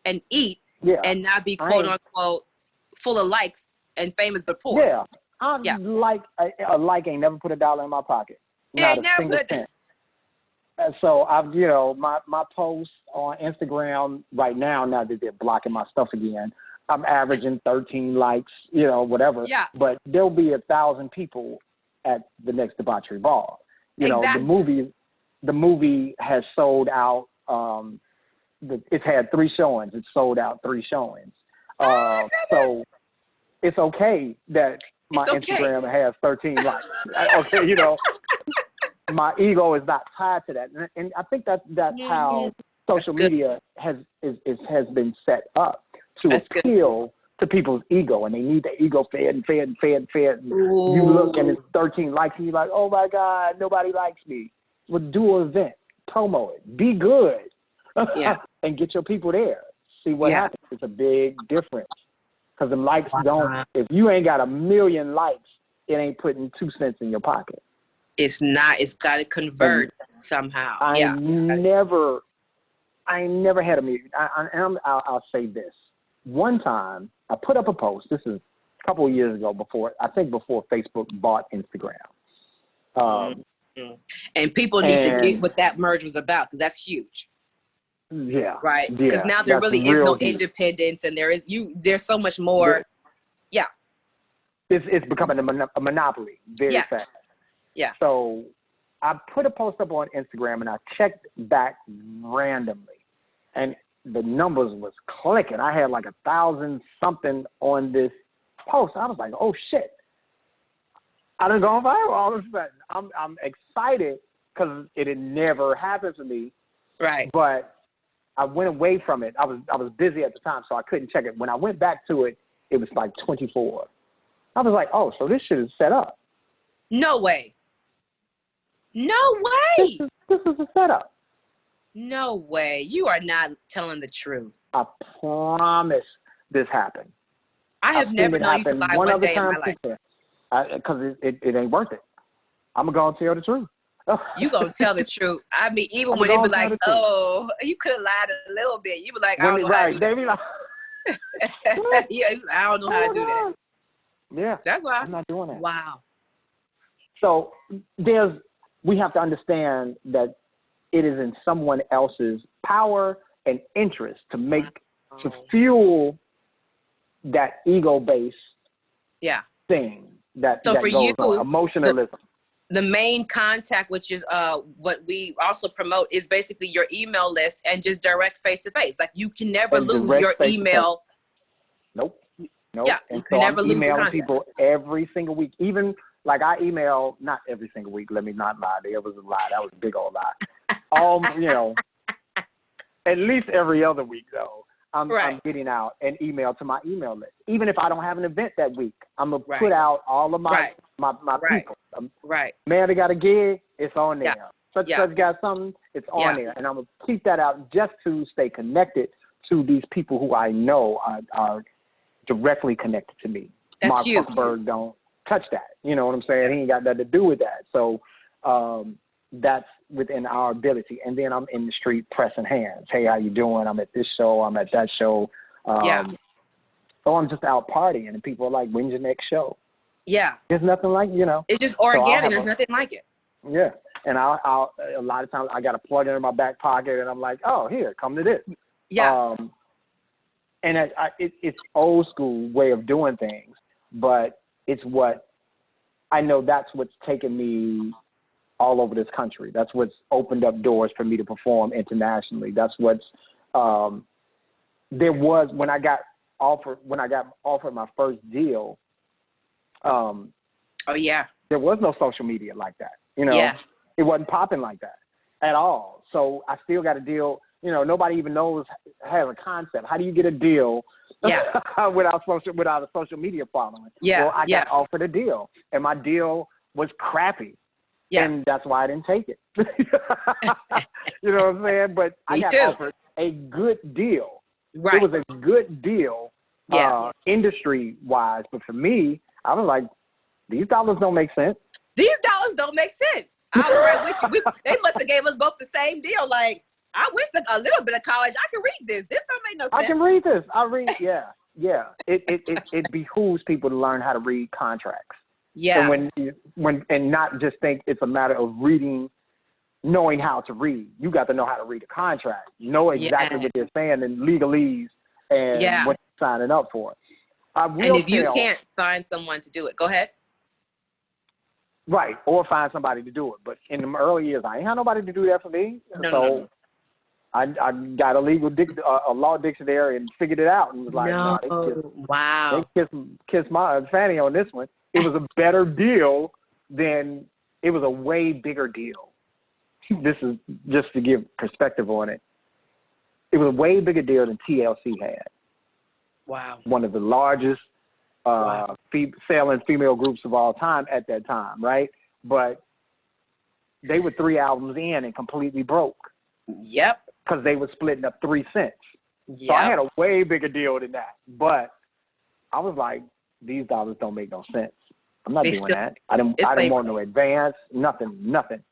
Speaker 2: and eat and not be quote unquote full of likes and famous but poor.
Speaker 1: Yeah. Like a like ain't never put $1 in my pocket. Not a single cent. So I've, you know, my posts on Instagram right now that they're blocking my stuff again, I'm averaging 13 likes, you know, whatever.
Speaker 2: Yeah.
Speaker 1: But there'll be 1,000 people at the next debauchery ball. You know, the movie has sold out. It's had 3 showings. It's sold out 3 showings. So it's okay that my Instagram has 13 likes. Okay, you know, my ego is not tied to that, and I think that's how social media has been set up to appeal to people's ego, and they need the ego fed and fed and fed and fed. And you look and it's 13 likes, and you're like, oh my God, nobody likes me. Well, do an event, promo it, be good, and get your people there. See what happens. It's a big difference. Because the likes don't, if you ain't got 1 million likes, it ain't putting 2 cents in your pocket.
Speaker 2: It's not, it's got to convert somehow.
Speaker 1: I never had a million. I'll say this. One time, I put up a post, this is a couple of years ago before Facebook bought Instagram.
Speaker 2: And people need to get what that merge was about, because that's huge.
Speaker 1: Yeah.
Speaker 2: Right. Because now there really is no independence, and there's so much more. Yeah.
Speaker 1: It's becoming a monopoly very fast.
Speaker 2: Yeah.
Speaker 1: So I put a post up on Instagram, and I checked back randomly, and the numbers was clicking. I had like 1,000 something on this post. I was like, oh shit. I done gone viral all of a sudden. I'm excited because it had never happened to me.
Speaker 2: Right.
Speaker 1: But I went away from it. I was busy at the time, so I couldn't check it. When I went back to it, it was like 24. I was like, oh, so this shit is set up.
Speaker 2: No way. No way.
Speaker 1: This is a setup.
Speaker 2: No way. You are not telling the truth.
Speaker 1: I promise this happened.
Speaker 2: I have never known you to lie one day in my life.
Speaker 1: Because it ain't worth it. I'm going to go and tell the truth.
Speaker 2: You gonna tell the truth. I mean, even when they be like, "Oh, you could have lied a little bit," you be like, "I don't know how to do that." I don't know how to do that.
Speaker 1: Yeah,
Speaker 2: that's why
Speaker 1: I'm not doing that.
Speaker 2: Wow.
Speaker 1: So we have to understand that it is in someone else's power and interest to fuel that ego-based thing that
Speaker 2: for
Speaker 1: goes
Speaker 2: you,
Speaker 1: on, emotionalism.
Speaker 2: The main contact, which is what we also promote, is basically your email list and just direct face-to-face. Like, you can never lose your email.
Speaker 1: Nope.
Speaker 2: Yeah,
Speaker 1: and
Speaker 2: you can never lose the contact.
Speaker 1: People every single week. Even, like, I email, not every single week, let me not lie. There was a lie. That was a big old lie. You know, at least every other week, though. I'm getting out an email to my email list. Even if I don't have an event that week, I'm going to put out all of my people. Man, they got a gig, it's on there. Such got something, it's on there. And I'm going to keep that out just to stay connected to these people who I know are directly connected to me.
Speaker 2: That's
Speaker 1: Mark
Speaker 2: huge.
Speaker 1: Zuckerberg don't touch that. You know what I'm saying? He ain't got nothing to do with that. So that's within our ability. And then I'm in the street pressing hands. Hey, how you doing? I'm at this show. I'm at that show. So I'm just out partying, and people are like, when's your next show?
Speaker 2: Yeah.
Speaker 1: There's nothing like, you know.
Speaker 2: It's just organic. There's nothing like it.
Speaker 1: Yeah. And I'll a lot of times I got to plug it in my back pocket, and I'm like, oh, here, come to this.
Speaker 2: Yeah.
Speaker 1: And it's old school way of doing things, but it's what I know. That's what's taken me all over this country. That's what's opened up doors for me to perform internationally. That's what's there was when I got offered my first deal.
Speaker 2: Oh yeah.
Speaker 1: There was no social media like that.
Speaker 2: Yeah.
Speaker 1: It wasn't popping like that at all. So I still got to deal. Nobody even knows, has a concept. How do you get a deal without a social media following?
Speaker 2: Yeah.
Speaker 1: Well, I got offered a deal, and my deal was crappy.
Speaker 2: Yeah.
Speaker 1: And that's why I didn't take it. You know what I'm saying? But I got offered a good deal.
Speaker 2: Right.
Speaker 1: It was a good deal, industry-wise. But for me, I was like, these dollars don't make sense.
Speaker 2: These dollars don't make sense. I was right with you. They must have gave us both the same deal. Like, I went to a little bit of college. I can read this. This don't make no sense.
Speaker 1: I can read this. Yeah. It behooves people to learn how to read contracts.
Speaker 2: Yeah.
Speaker 1: And and not just think it's a matter of reading, knowing how to read. You got to know how to read a contract. Know exactly what they're saying and legalese and what you're signing up for.
Speaker 2: And if you can't find someone to do it, go ahead.
Speaker 1: Right, or find somebody to do it. But in the early years, I ain't had nobody to do that for me.
Speaker 2: No.
Speaker 1: I got a law dictionary and figured it out and was like,
Speaker 2: wow.
Speaker 1: They kissed my fanny on this one. It was a better deal it was a way bigger deal. This is just to give perspective on it. It was a way bigger deal than TLC had.
Speaker 2: Wow.
Speaker 1: One of the largest selling female groups of all time at that time, right? But they were 3 albums in and completely broke.
Speaker 2: Yep.
Speaker 1: Because they were splitting up 3 cents.
Speaker 2: Yep.
Speaker 1: So I had a way bigger deal than that. But I was like, these dollars don't make no sense. I'm not doing that. I didn't want no advance, nothing.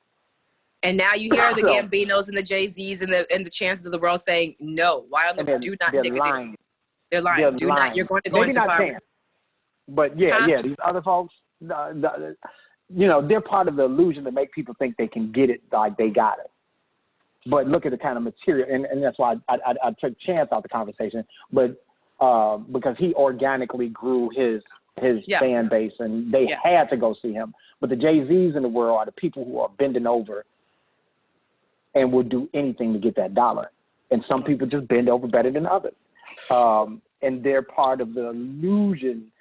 Speaker 2: And now you hear the Gambinos and the Jay-Z's and the Chances of the world saying, no, why do not take a deal? They're lying. Do not. You're going to go into poverty.
Speaker 1: But these other folks, they're part of the illusion to make people think they can get it like they got it. But look at the kind of material, and that's why I took Chance out the conversation. But because he organically grew his fan base, and they had to go see him. But the Jay-Z's in the world are the people who are bending over and will do anything to get that dollar. And some people just bend over better than others. And they're part of the illusion.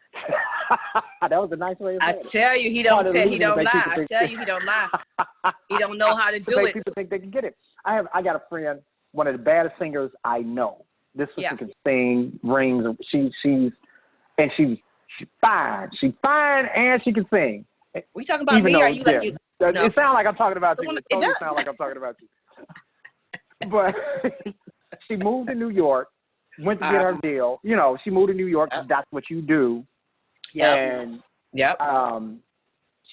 Speaker 1: That was a nice way of saying it.
Speaker 2: I tell you, he don't lie. I tell you, he don't lie. He don't know how to do it.
Speaker 1: People think they can get it. I got a friend, one of the baddest singers I know. This sister can sing, rings. She's fine. She's fine and she can sing.
Speaker 2: We talking about me? Or are you like you?
Speaker 1: No. It sounds like I'm talking about you. It totally sounds like I'm talking about you. But she moved to New York, went to get her deal. She moved to New York because that's what you do.
Speaker 2: Yeah.
Speaker 1: And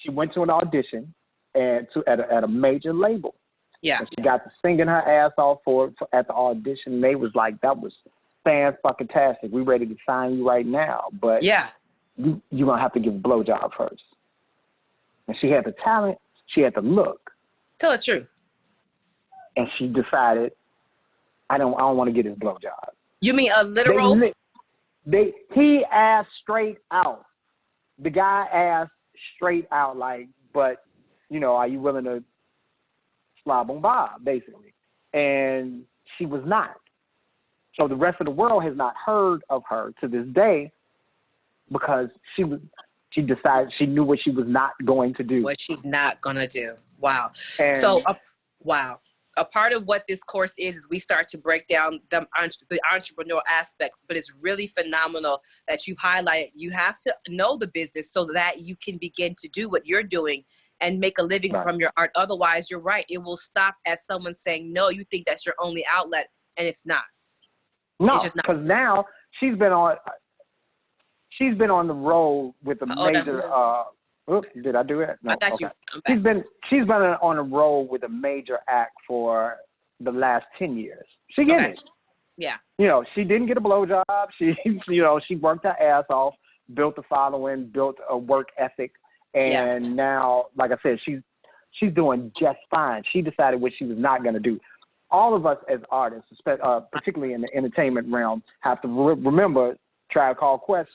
Speaker 1: she went to an audition at a major label.
Speaker 2: Yeah.
Speaker 1: And she got to singing her ass off at the audition. And they was like, that was fan-fucking-tastic. We ready to sign you right now. But you're going to have to give a blowjob first. And she had the talent. She had the look.
Speaker 2: Tell the truth.
Speaker 1: And she decided, I don't want to get his blowjob.
Speaker 2: You mean a literal?
Speaker 1: He asked straight out. The guy asked straight out, like, but, are you willing to slob on Bob, basically? And she was not. So the rest of the world has not heard of her to this day because she decided she knew what she was not going to do.
Speaker 2: What she's not going to do. Wow.
Speaker 1: And
Speaker 2: wow. A part of what this course is we start to break down the entrepreneurial aspect, but it's really phenomenal that you highlighted. You have to know the business so that you can begin to do what you're doing and make a living from your art. Otherwise, you're right. It will stop at someone saying, no, you think that's your only outlet, and it's not.
Speaker 1: No, because now she's been on the road with a major. Did I do it? No.
Speaker 2: I got you.
Speaker 1: She's been on a roll with a major act for the last 10 years. She getting it.
Speaker 2: Yeah.
Speaker 1: She didn't get a blowjob. She worked her ass off, built a following, built a work ethic, and now, like I said, she's doing just fine. She decided what she was not going to do. All of us as artists, particularly in the entertainment realm, have to remember Tribe Called Quest.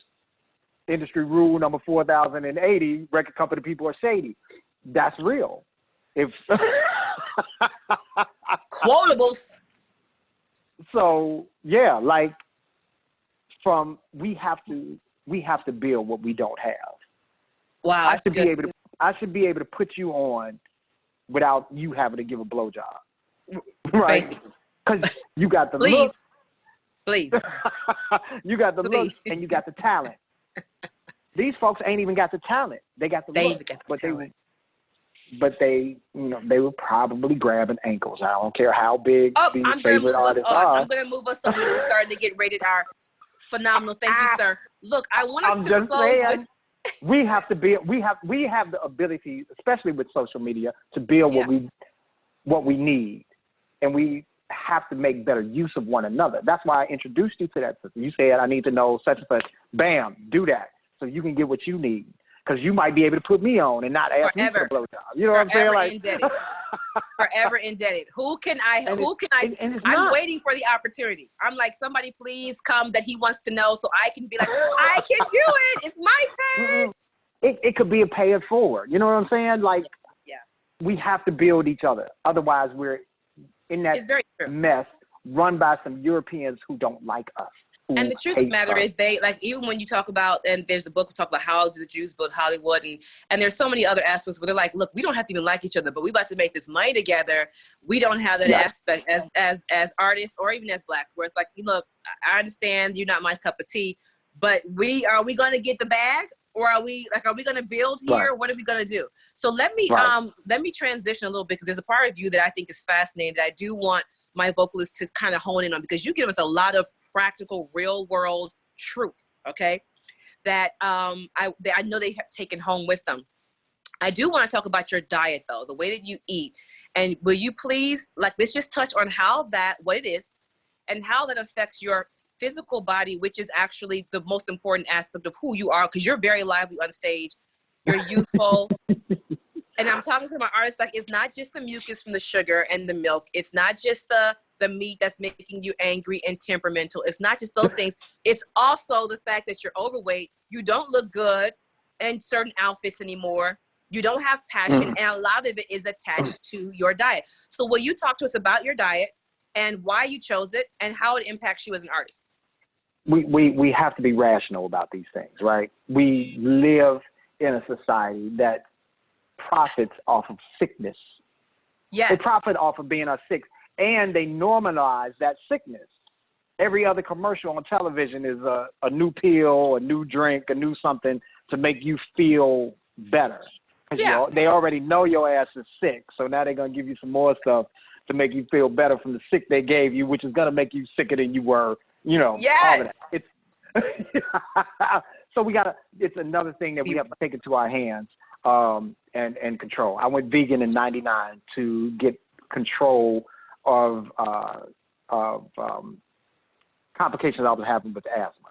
Speaker 1: Industry rule number 4080, record company people are shady. That's real. If
Speaker 2: quotables.
Speaker 1: So we have to build what we don't have.
Speaker 2: Wow,
Speaker 1: I
Speaker 2: that's
Speaker 1: should
Speaker 2: good.
Speaker 1: be able to. I should be able to put you on without you having to give a blowjob, right?
Speaker 2: Basically.
Speaker 1: Because you got the
Speaker 2: Please.
Speaker 1: look.
Speaker 2: Please.
Speaker 1: You got the
Speaker 2: Please.
Speaker 1: look and you got the talent. These folks ain't even got the talent. They got the look, but they, you know, they were probably grabbing ankles. I don't care how big these favorite artists are.
Speaker 2: I'm gonna move us on because we're starting to get rated R. Phenomenal. Thank you, sir. Look, I want us to close with.
Speaker 1: We have to build. We have the ability, especially with social media, to build what we need, and we have to make better use of one another. That's why I introduced you to that system. You said I need to know such and such. Bam, do that so you can get what you need. Because you might be able to put me on and not ask me for a blowjob. You know what I'm saying? Like,
Speaker 2: indebted. Forever indebted. Who can I?
Speaker 1: And
Speaker 2: I'm waiting for the opportunity. I'm like, somebody please come that he wants to know so I can be like, I can do it. It's my turn.
Speaker 1: It could be a pay it forward. You know what I'm saying? Like, we have to build each other. Otherwise, we're in that mess run by some Europeans who don't like us.
Speaker 2: And the truth of the matter is, they like, even when you talk about, and there's a book we talk about how do the Jews build Hollywood, and there's so many other aspects where they're like, look, we don't have to even like each other, but we about to make this money together. We don't have that aspect as artists or even as blacks, where it's like, look, I understand you're not my cup of tea, but are we going to get the bag, or are we going to build here? Right. What are we going to do? So let me transition a little bit, because there's a part of you that I think is fascinating that I do want my vocalists to kind of hone in on, because you give us a lot of practical, real world truth, okay, that I know they have taken home with them. I do want to talk about your diet, though, the way that you eat. And will you please, like, let's just touch on what it is and how that affects your physical body, which is actually the most important aspect of who you are, because you're very lively on stage. You're youthful. And I'm talking to my artists, like, it's not just the mucus from the sugar and the milk. It's not just the meat that's making you angry and temperamental. It's not just those things. It's also the fact that you're overweight. You don't look good in certain outfits anymore. You don't have passion. And a lot of it is attached to your diet. So will you talk to us about your diet and why you chose it and how it impacts you as an artist?
Speaker 1: We have to be rational about these things, right? We live in a society that profits off of sickness.
Speaker 2: Yes.
Speaker 1: They profit off of being sick, and they normalize that sickness. Every other commercial on television is a new pill, a new drink, a new something to make you feel better. Yeah. They already know your ass is sick, so now they're going to give you some more stuff to make you feel better from the sick they gave you, which is going to make you sicker than you were, you know.
Speaker 2: Yes.
Speaker 1: All of that. So it's another thing that we have to take into our hands. And control. I went vegan in '99 to get control of complications I was having with asthma.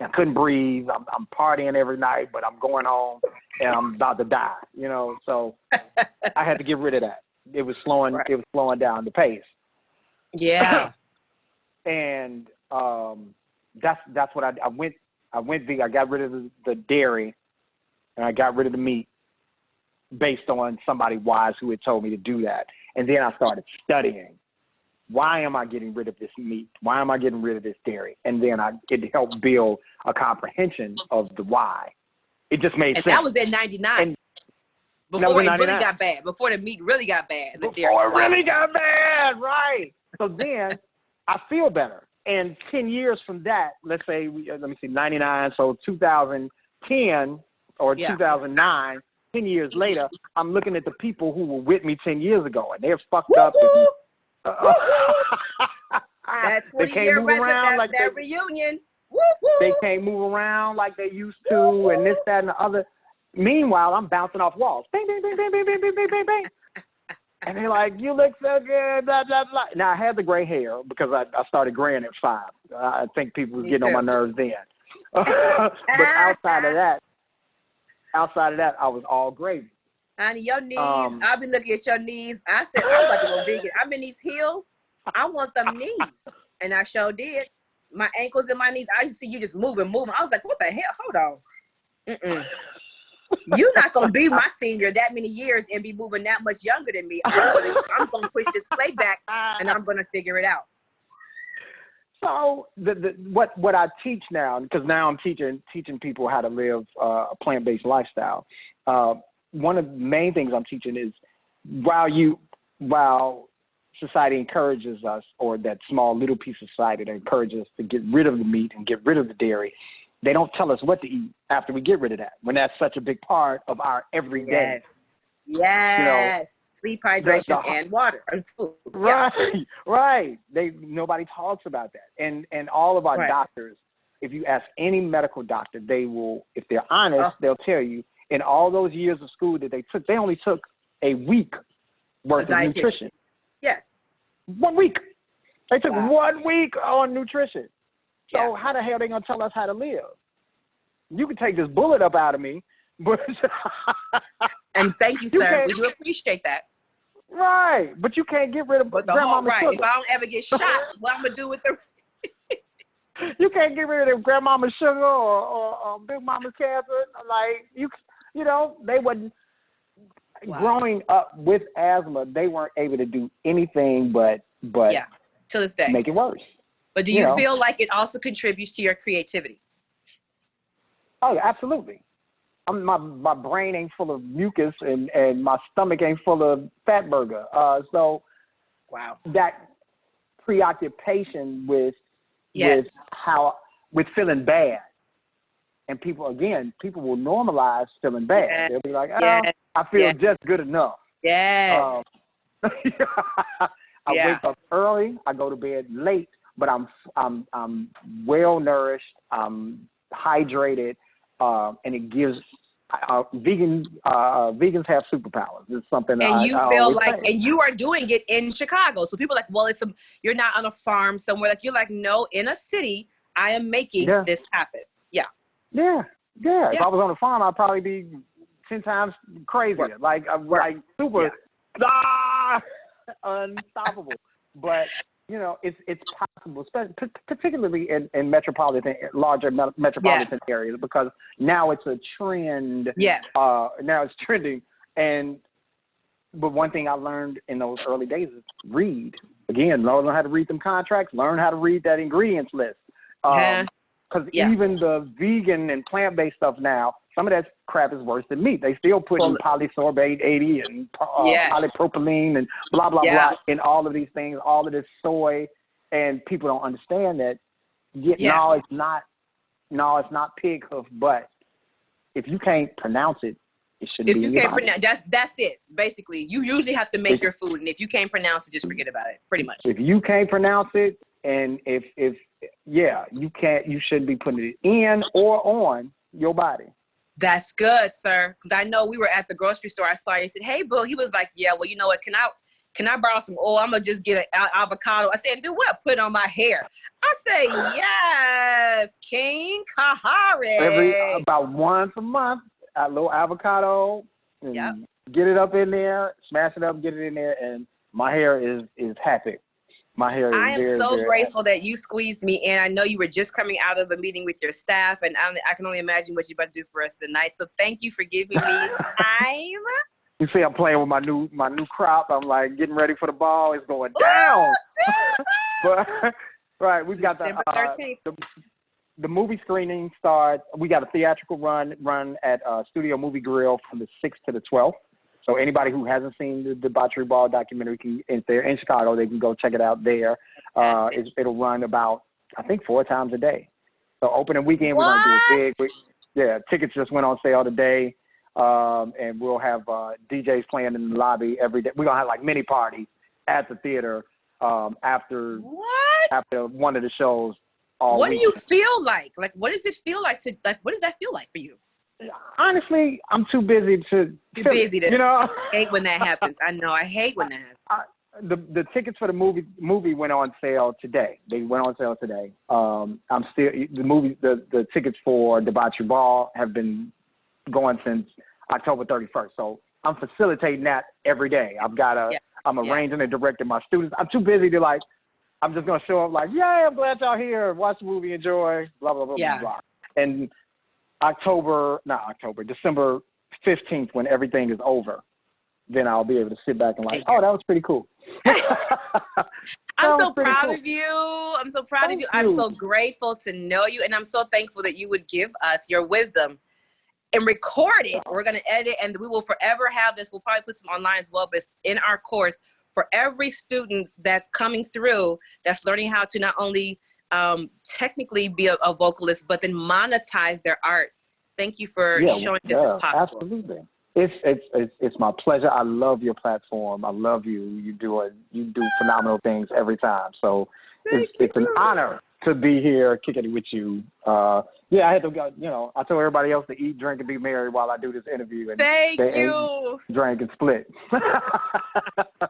Speaker 1: I couldn't breathe. I'm partying every night, but I'm going home and I'm about to die. You know, so I had to get rid of that. It was slowing. Right. It was slowing down the pace.
Speaker 2: Yeah.
Speaker 1: And that's what I went. I went vegan. I got rid of the dairy. And I got rid of the meat based on somebody wise who had told me to do that. And then I started studying. Why am I getting rid of this meat? Why am I getting rid of this dairy? And then it helped build a comprehension of the why. It just made sense.
Speaker 2: And that was in '99. Before it really got bad. Before the meat really got bad.
Speaker 1: Before it really got bad, right. So then I feel better. And 10 years from that, let's say, 99, so 2010, or 2009, 10 years later, I'm looking at the people who were with me 10 years ago, and they're fucked up.
Speaker 2: That's what you move around like that reunion.
Speaker 1: They can't move around like they used to, and this, that, and the other. Meanwhile, I'm bouncing off walls. Bang, bang, bang, bang, bang, bang, bang, bang, bang, bang. And they're like, you look so good, blah, blah, blah. Now, I had the gray hair because I started graying at 5. I think people was getting on my nerves then. But outside of that, I was all gravy.
Speaker 2: Honey, your knees, I'll be looking at your knees. I said, I'm about to go vegan. I'm in these heels. I want them knees. And I sure did. My ankles and my knees, I used to see you just moving. I was like, what the hell? Hold on. You're not going to be my senior that many years and be moving that much younger than me. I'm going to push this play back, and I'm going to figure it out.
Speaker 1: So what I teach now, because now I'm teaching people how to live a plant-based lifestyle. One of the main things I'm teaching is while society encourages us, or that small little piece of society that encourages us to get rid of the meat and get rid of the dairy, they don't tell us what to eat after we get rid of that, when that's such a big part of our everyday.
Speaker 2: Yes. Sleep, hydration, and water and food.
Speaker 1: Right. Nobody talks about that. And all of our doctors, if you ask any medical doctor, they will, if they're honest, they'll tell you in all those years of school that they took, they only took a week worth of nutrition.
Speaker 2: Yes.
Speaker 1: 1 week. They took 1 week on nutrition. So how the hell are they going to tell us how to live? You can take this bullet up out of me, but
Speaker 2: and thank you, sir. We do appreciate that.
Speaker 1: Right. But you can't get rid of grandmama's sugar.
Speaker 2: If I don't ever get shot, what I'm going to do with the...
Speaker 1: You can't get rid of grandmama's sugar or big mama's cancer. Like, you know, they wouldn't... Growing up with asthma, they weren't able to do anything but
Speaker 2: to this day
Speaker 1: make it worse.
Speaker 2: But do you feel like it also contributes to your creativity?
Speaker 1: Oh, absolutely. My brain ain't full of mucus and my stomach ain't full of fat burger. So that preoccupation with feeling bad. And people will normalize feeling bad. They'll be like, I feel just good enough.
Speaker 2: Yes.
Speaker 1: I wake up early, I go to bed late, but I'm well nourished, I'm hydrated, and it gives vegans have superpowers. It's something
Speaker 2: and you feel like,
Speaker 1: say.
Speaker 2: And you are doing it in Chicago. So people are like, well, you're not on a farm somewhere. Like, you're like, no, in a city, I am making this happen.
Speaker 1: Yeah. If I was on a farm, I'd probably be 10 times crazier. Like super unstoppable. But you know, it's possible, particularly in larger metropolitan areas, because now it's a trend. Now it's trending. But one thing I learned in those early days is read. Again, learn how to read them contracts. Learn how to read that ingredients list. Because even the vegan and plant-based stuff now, some of that crap is worse than meat. They still put in polysorbate 80 and polypropylene and blah, blah, blah in all of these things, all of this soy, and people don't understand that. No, it's not pig hoof, but if you can't pronounce it, it shouldn't be.
Speaker 2: If you can't pronounce, that's it. Basically, you usually have to make your food, and if you can't pronounce it, just forget about it. Pretty much.
Speaker 1: If you can't pronounce it, and if you shouldn't be putting it in or on your body.
Speaker 2: That's good, sir. Because I know we were at the grocery store. I saw you. I said, "Hey, Bill." He was like, "Yeah, well, you know what? Can I borrow some oil? I'm gonna just get an avocado." I said, "Do what? Put it on my hair." I say, "Yes, King Khari."
Speaker 1: About once a month, a little avocado, and get it up in there, smash it up, get it in there, and my hair is happy. My hair is
Speaker 2: I am
Speaker 1: very,
Speaker 2: so
Speaker 1: very
Speaker 2: grateful
Speaker 1: happy.
Speaker 2: that you squeezed me in. I know you were just coming out of a meeting with your staff, and I can only imagine what you're about to do for us tonight. So thank you for giving me time.
Speaker 1: You see, I'm playing with my new crop. I'm like getting ready for the ball. It's going down. But right, we've got the movie screening starts. We got a theatrical run at Studio Movie Grill from the 6th to the 12th. So anybody who hasn't seen the Debauchery Ball documentary, if they're in Chicago, they can go check it out there. It'll run about, I think, 4 times a day. So opening weekend, we're going to do it big. Tickets just went on sale today. And we'll have DJs playing in the lobby every day. We're going to have like mini parties at the theater after one of the shows.
Speaker 2: What do you feel like? Like, what does it feel like what does that feel like for you?
Speaker 1: Honestly, I'm too busy to, you know.
Speaker 2: I hate when that happens. I know. I hate when that happens.
Speaker 1: The tickets for the movie went on sale today. They went on sale today. I'm still the tickets for Debauchery Ball have been going since October 31st. So I'm facilitating that every day. I'm arranging and directing my students. I'm too busy to I'm just gonna show up like, yay, I'm glad y'all here. Watch the movie, enjoy, blah blah blah blah blah. And December 15th, when everything is over, then I'll be able to sit back and oh, that was pretty cool.
Speaker 2: I'm so
Speaker 1: pretty
Speaker 2: proud
Speaker 1: cool.
Speaker 2: of you. I'm so proud of
Speaker 1: Thank
Speaker 2: you. I'm
Speaker 1: you.
Speaker 2: so grateful to know you. And I'm so thankful that you would give us your wisdom and record it. We're going to edit, and we will forever have this. We'll probably put some online as well, but it's in our course for every student that's coming through, that's learning how to not only technically be a vocalist, but then monetize their art. Thank you for showing this is possible.
Speaker 1: Absolutely. It's my pleasure. I love your platform. I love you. You do phenomenal things every time. So it's an honor to be here kicking it with you. Yeah, I had to go, I told everybody else to eat, drink, and be merry while I do this interview. And
Speaker 2: Thank
Speaker 1: they
Speaker 2: you.
Speaker 1: ate, drank, and split.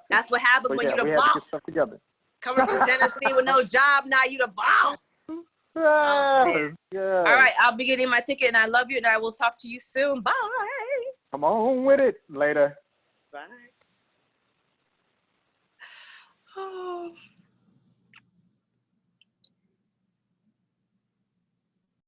Speaker 2: That's what happens when you're the
Speaker 1: we
Speaker 2: boss.
Speaker 1: had to get stuff together.
Speaker 2: Coming from Tennessee with no job, now you the boss.
Speaker 1: Yes,
Speaker 2: All right, I'll be getting my ticket, and I love you, and I will talk to you soon. Bye.
Speaker 1: Come on with it. Later.
Speaker 2: Bye. Oh.